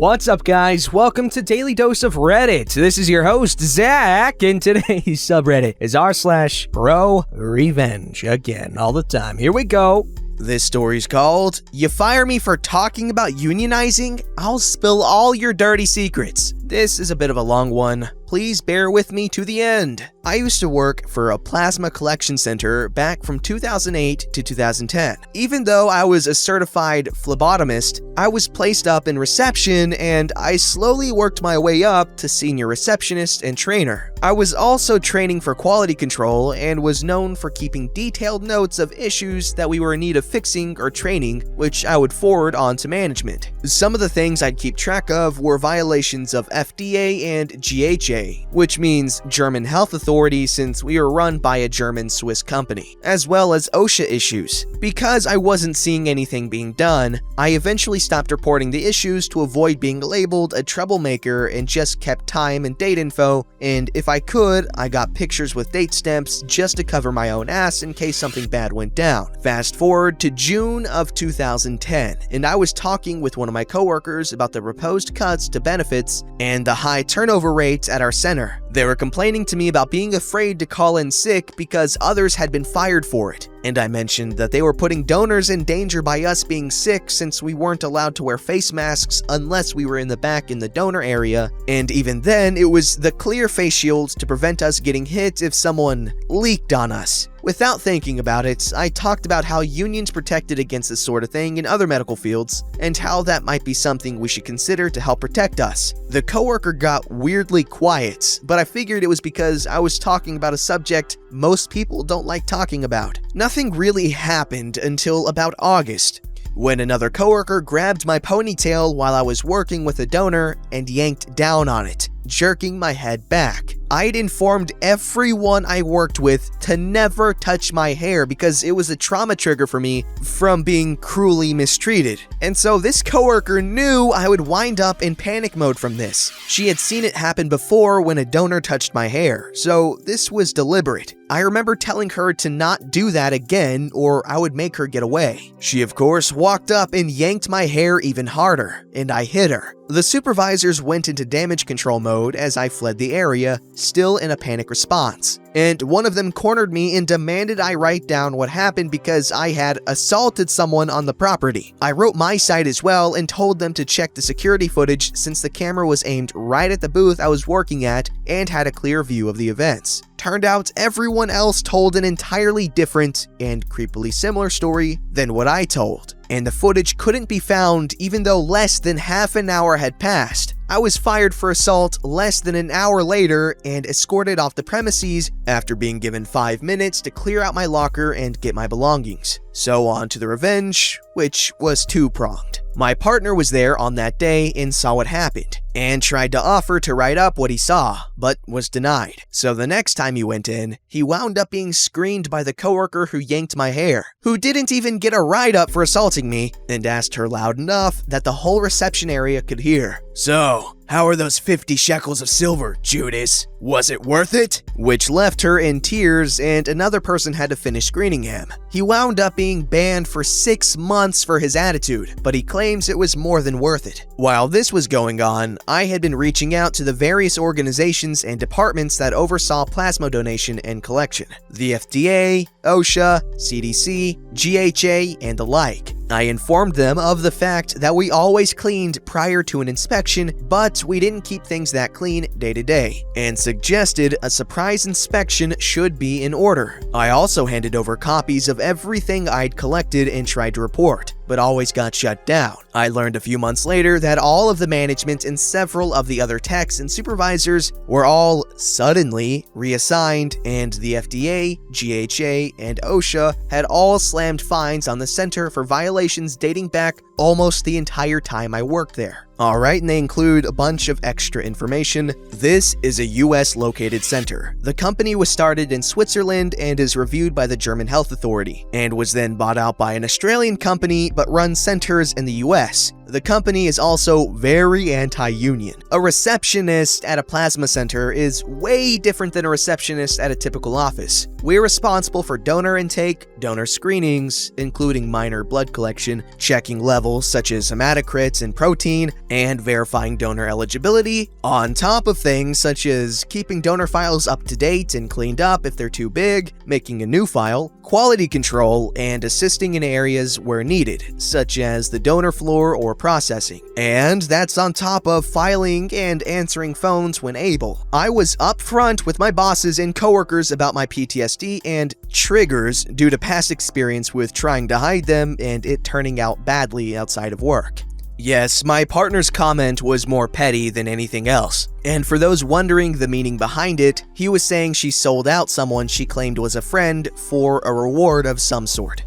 What's up, guys? Welcome to Daily Dose of Reddit. This is your host, Zach, and today's subreddit is r/ProRevenge. Again, all the time. Here we go. This story's called, "You Fire Me for Talking About Unionizing? I'll Spill All Your Dirty Secrets." This is a bit of a long one. Please bear with me to the end. I used to work for a plasma collection center back from 2008 to 2010. Even though I was a certified phlebotomist, I was placed up in reception and I slowly worked my way up to senior receptionist and trainer. I was also training for quality control and was known for keeping detailed notes of issues that we were in need of fixing or training, which I would forward on to management. Some of the things I'd keep track of were violations of FDA and GHA, which means German Health Authority since we were run by a German-Swiss company, as well as OSHA issues. Because I wasn't seeing anything being done, I eventually stopped reporting the issues to avoid being labeled a troublemaker and just kept time and date info, and if I could, I got pictures with date stamps just to cover my own ass in case something bad went down. Fast forward to June of 2010, and I was talking with one of my coworkers about the proposed cuts to benefits and the high turnover rates at our center. They were complaining to me about being afraid to call in sick because others had been fired for it, and I mentioned that they were putting donors in danger by us being sick since we weren't allowed to wear face masks unless we were in the back in the donor area, and even then it was the clear face shields to prevent us getting hit if someone leaked on us. Without thinking about it, I talked about how unions protected against this sort of thing in other medical fields, and how that might be something we should consider to help protect us. The coworker got weirdly quiet, but I figured it was because I was talking about a subject most people don't like talking about. Nothing really happened until about August, when another coworker grabbed my ponytail while I was working with a donor and yanked down on it, jerking my head back. I'd informed everyone I worked with to never touch my hair because it was a trauma trigger for me from being cruelly mistreated. And so this coworker knew I would wind up in panic mode from this. She had seen it happen before when a donor touched my hair, so this was deliberate. I remember telling her to not do that again or I would make her get away. She of course walked up and yanked my hair even harder, and I hit her. The supervisors went into damage control mode as I fled the area, still in a panic response. And one of them cornered me and demanded I write down what happened because I had assaulted someone on the property. I wrote my side as well and told them to check the security footage since the camera was aimed right at the booth I was working at and had a clear view of the events. Turned out everyone else told an entirely different and creepily similar story than what I told, and the footage couldn't be found even though less than half an hour had passed. I was fired for assault less than an hour later and escorted off the premises after being given 5 minutes to clear out my locker and get my belongings. So on to the revenge, which was two-pronged. My partner was there on that day and saw what happened, and tried to offer to write up what he saw, but was denied. So the next time he went in, he wound up being screened by the coworker who yanked my hair, who didn't even get a write-up for assaulting me, and asked her loud enough that the whole reception area could hear. "So, how are those 50 shekels of silver, Judas? Was it worth it?" Which left her in tears, and another person had to finish screening him. He wound up being banned for 6 months for his attitude, but he claims it was more than worth it. While this was going on, I had been reaching out to the various organizations and departments that oversaw plasma donation and collection. The FDA, OSHA, CDC, GHA, and the like. I informed them of the fact that we always cleaned prior to an inspection, but we didn't keep things that clean day to day, and suggested a surprise inspection should be in order. I also handed over copies of everything I'd collected and tried to report, but always got shut down. I learned a few months later that all of the management and several of the other techs and supervisors were all suddenly reassigned, and the FDA, GHA, and OSHA had all slammed fines on the center for violations dating back almost the entire time I worked there. Alright, and they include a bunch of extra information. This is a US located center. The company was started in Switzerland and is reviewed by the German Health Authority, and was then bought out by an Australian company but runs centers in the US. The company is also very anti-union. A receptionist at a plasma center is way different than a receptionist at a typical office. We're responsible for donor intake, donor screenings, including minor blood collection, checking levels such as hematocrits and protein, and verifying donor eligibility, on top of things such as keeping donor files up to date and cleaned up if they're too big, making a new file, quality control, and assisting in areas where needed, such as the donor floor or processing. And that's on top of filing and answering phones when able. I was upfront with my bosses and coworkers about my PTSD and triggers due to past experience with trying to hide them and it turning out badly outside of work. Yes, my partner's comment was more petty than anything else. And for those wondering the meaning behind it, he was saying she sold out someone she claimed was a friend for a reward of some sort.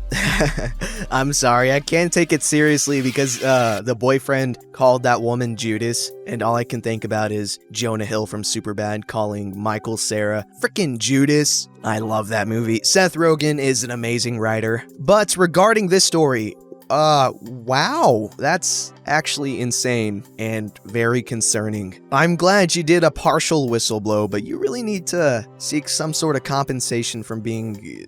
I'm sorry, I can't take it seriously because the boyfriend called that woman Judas, and all I can think about is Jonah Hill from Superbad calling Michael Cera frickin' Judas. I love that movie. Seth Rogen is an amazing writer. But regarding this story, wow, that's actually insane and very concerning. I'm glad you did a partial whistleblow, but you really need to seek some sort of compensation from being,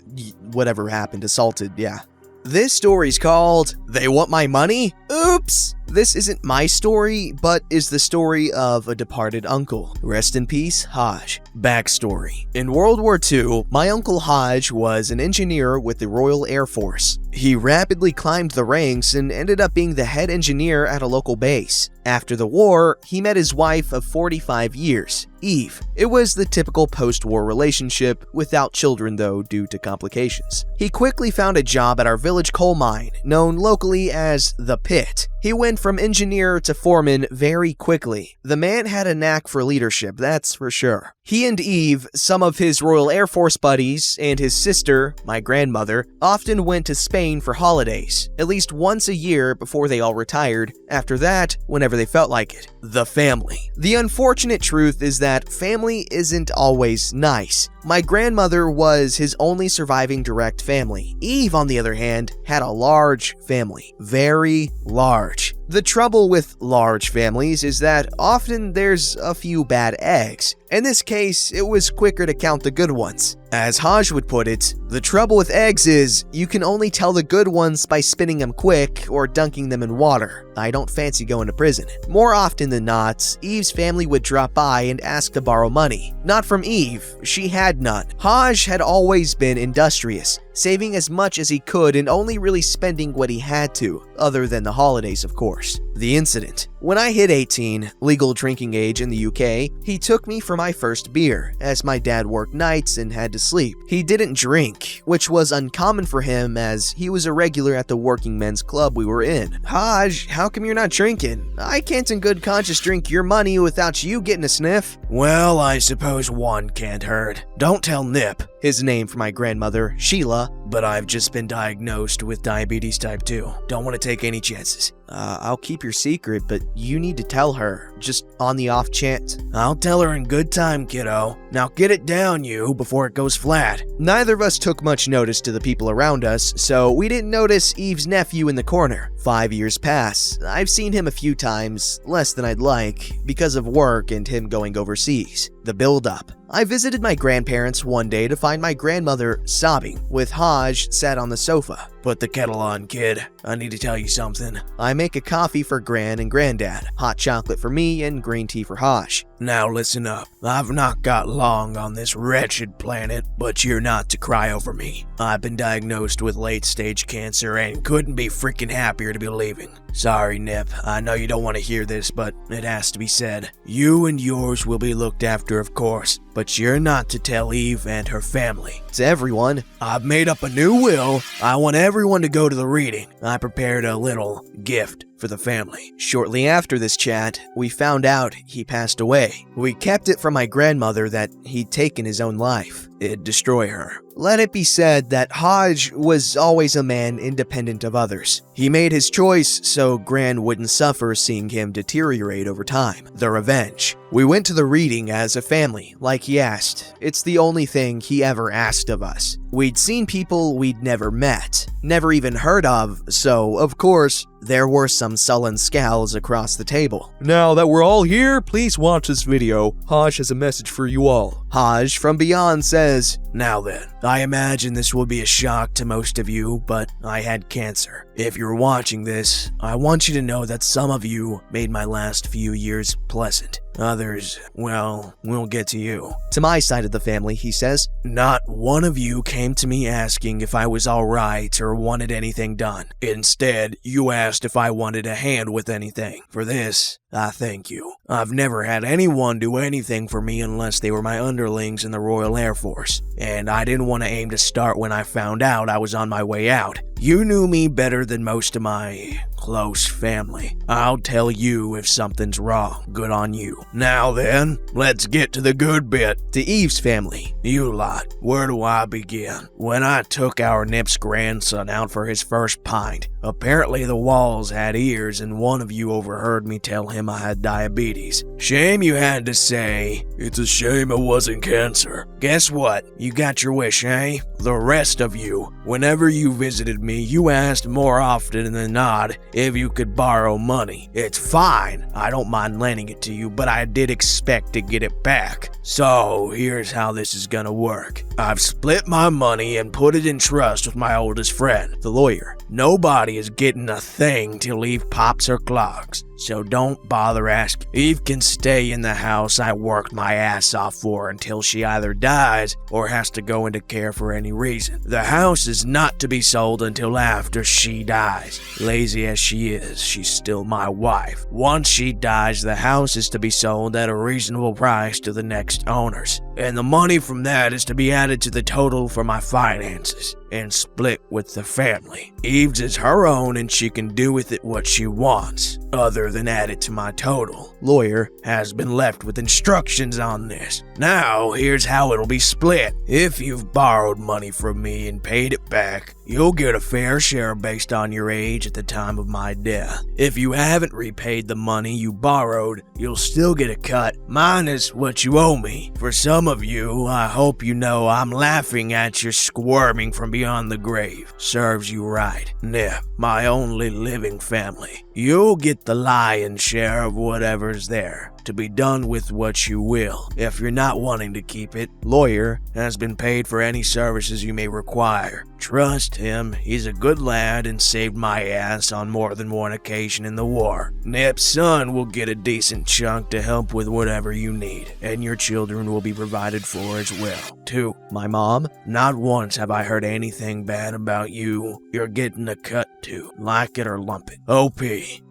whatever happened, assaulted, yeah. This story's called, They Want My Money? Oops! This isn't my story, but is the story of a departed uncle. Rest in peace, Haj. Backstory. In World War II, my uncle Haj was an engineer with the Royal Air Force. He rapidly climbed the ranks and ended up being the head engineer at a local base. After the war, he met his wife of 45 years, Eve. It was the typical post-war relationship, without children though due to complications. He quickly found a job at our village coal mine, known locally as The Pit. He went from engineer to foreman very quickly. The man had a knack for leadership, that's for sure. He and Eve, some of his Royal Air Force buddies, and his sister, my grandmother, often went to Spain for holidays, at least once a year before they all retired. After that, whenever they felt like it. The family. The unfortunate truth is that family isn't always nice. My grandmother was his only surviving direct family. Eve, on the other hand, had a large family. Very large. The trouble with large families is that often there's a few bad eggs. In this case, it was quicker to count the good ones. As Haj would put it, the trouble with eggs is you can only tell the good ones by spinning them quick or dunking them in water. I don't fancy going to prison. More often than not, Eve's family would drop by and ask to borrow money. Not from Eve, she had none. Haj had always been industrious, saving as much as he could and only really spending what he had to, other than the holidays of course. The incident. When I hit 18, legal drinking age in the UK, he took me for my first beer, as my dad worked nights and had to sleep. He didn't drink, which was uncommon for him as he was a regular at the working men's club we were in. Haj, how come you're not drinking? I can't in good conscience drink your money without you getting a sniff. Well, I suppose one can't hurt. Don't tell Nip, his name for my grandmother, Sheila, but I've just been diagnosed with diabetes type 2. Don't want to take any chances. I'll keep your secret, but you need to tell her, just on the off chance. I'll tell her in good time, kiddo. Now get it down, you, before it goes flat. Neither of us took much notice to the people around us, so we didn't notice Eve's nephew in the corner. 5 years pass. I've seen him a few times, less than I'd like, because of work and him going overseas. The build-up. I visited my grandparents one day to find my grandmother sobbing, with Haj sat on the sofa. Put the kettle on, kid. I need to tell you something. I make a coffee for Gran and Granddad, hot chocolate for me, and green tea for Haj. Now listen up. I've not got long on this wretched planet, but you're not to cry over me. I've been diagnosed with late-stage cancer and couldn't be freaking happier to be leaving. Sorry, Nip. I know you don't want to hear this, but it has to be said. You and yours will be looked after, of course, but you're not to tell Eve and her family. To everyone, I've made up a new will. I want everyone to go to the reading. I prepared a little gift for the family. Shortly after this chat, we found out he passed away. We kept it from my grandmother that he'd taken his own life. It'd destroy her. Let it be said that Haj was always a man independent of others. He made his choice so Gran wouldn't suffer seeing him deteriorate over time. The revenge. We went to the reading as a family, like he asked. It's the only thing he ever asked of us. We'd seen people we'd never met, never even heard of, so, of course, there were some sullen scowls across the table. Now that we're all here, please watch this video. Haj has a message for you all. Haj from beyond says, "Now then, I imagine this will be a shock to most of you, but I had cancer. If you're watching this, I want you to know that some of you made my last few years pleasant. Others, well, we'll get to you." To my side of the family, he says, "Not one of you came to me asking if I was alright or wanted anything done. Instead, you asked if I wanted a hand with anything. For this, I thank you. I've never had anyone do anything for me unless they were my underlings in the Royal Air Force, and I didn't want to aim to start when I found out I was on my way out. You knew me better than most of my close family. I'll tell you if something's wrong. Good on you. Now then, let's get to the good bit." To Eve's family, "You lot, where do I begin? When I took our Nip's grandson out for his first pint, apparently the walls had ears and one of you overheard me tell him I had diabetes. Shame you had to say, 'It's a shame it wasn't cancer.' Guess what? You got your wish, eh? The rest of you, whenever you visited me, you asked more often than not if you could borrow money. It's fine, I don't mind lending it to you, but I did expect to get it back. So here's how this is gonna work. I've split my money and put it in trust with my oldest friend, the lawyer. Nobody is getting a thing till Eve pops her clogs, so don't bother asking. Eve can stay in the house I worked my ass off for until she either dies or has to go into care for any reason. The house is not to be sold until after she dies. Lazy as she is, she's still my wife. Once she dies, the house is to be sold at a reasonable price to the next owners, and the money from that is to be added to the total for my finances and split with the family. Eve's is her own and she can do with it what she wants, other than add it to my total. Lawyer has been left with instructions on this. Now, here's how it'll be split. If you've borrowed money from me and paid it back, you'll get a fair share based on your age at the time of my death. If you haven't repaid the money you borrowed, you'll still get a cut, minus what you owe me. For some of you, I hope you know I'm laughing at your squirming from beyond the grave. Serves you right. Nip, my only living family. You'll get the lion's share of whatever's there, to be done with what you will. If you're not wanting to keep it, Lawyer has been paid for any services you may require. Trust him, he's a good lad and saved my ass on more than one occasion in the war. Nip's son will get a decent chunk to help with whatever you need, and your children will be provided for as well. 2. My mom, not once have I heard anything bad about you. You're getting a cut too, like it or lump it. OP,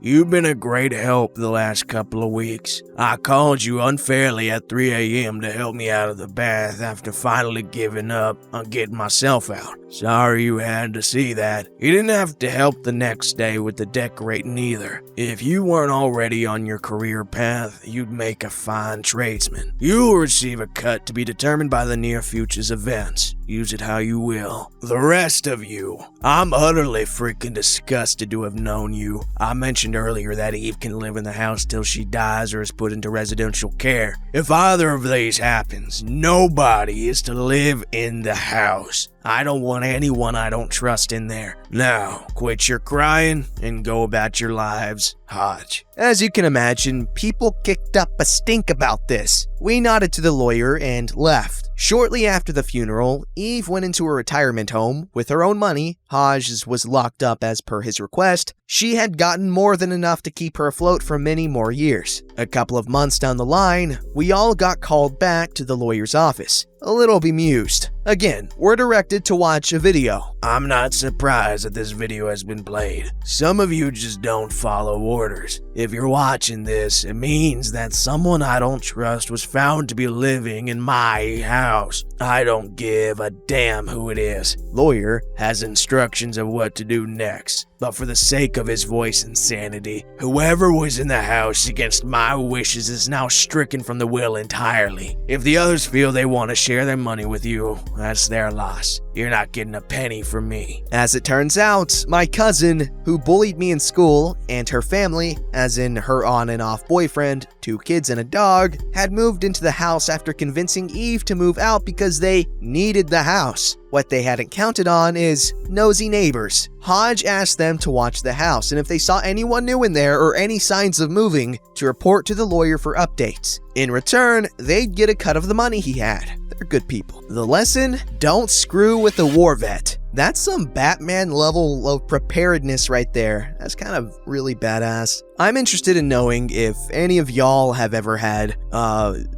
you've been a great help the last couple of weeks. I called you unfairly at 3 a.m. to help me out of the bath after finally giving up on getting myself out. Sorry you had to see that. You didn't have to help the next day with the decorating either. If you weren't already on your career path, you'd make a fine tradesman. You'll receive a cut to be determined by the near future's events. Use it how you will. The rest of you, I'm utterly freaking disgusted to have known you. I mentioned earlier that Eve can live in the house till she dies or is put into residential care. If either of these happens, nobody is to live in the house. I don't want anyone I don't trust in there. Now, quit your crying and go about your lives, Hodge. As you can imagine, people kicked up a stink about this. We nodded to the lawyer and left. Shortly after the funeral, Eve went into her retirement home with her own money. Hodge was locked up as per his request. She had gotten more than enough to keep her afloat for many more years. A couple of months down the line, we all got called back to the lawyer's office, a little bemused. Again, we're directed to watch a video. I'm not surprised that this video has been played. Some of you just don't follow orders. If you're watching this, it means that someone I don't trust was found to be living in my house. I don't give a damn who it is. Lawyer has instructions of what to do next. But for the sake of his voice and sanity, whoever was in the house against my wishes is now stricken from the will entirely. If the others feel they want to share their money with you, that's their loss. You're not getting a penny from me. As it turns out, my cousin, who bullied me in school, and her family, as in her on and off boyfriend, 2 kids and a dog, had moved into the house after convincing Eve to move out because they needed the house. What they hadn't counted on is nosy neighbors. Hodge asked them to watch the house, and if they saw anyone new in there or any signs of moving, to report to the lawyer for updates. In return, they'd get a cut of the money he had. They're good people. The lesson? Don't screw with a war vet. That's some Batman level of preparedness right there. That's kind of really badass. I'm interested in knowing if any of y'all have ever had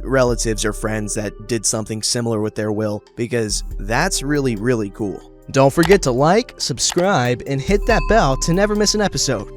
relatives or friends that did something similar with their will, because that's really, really cool. Don't forget to like, subscribe, and hit that bell to never miss an episode.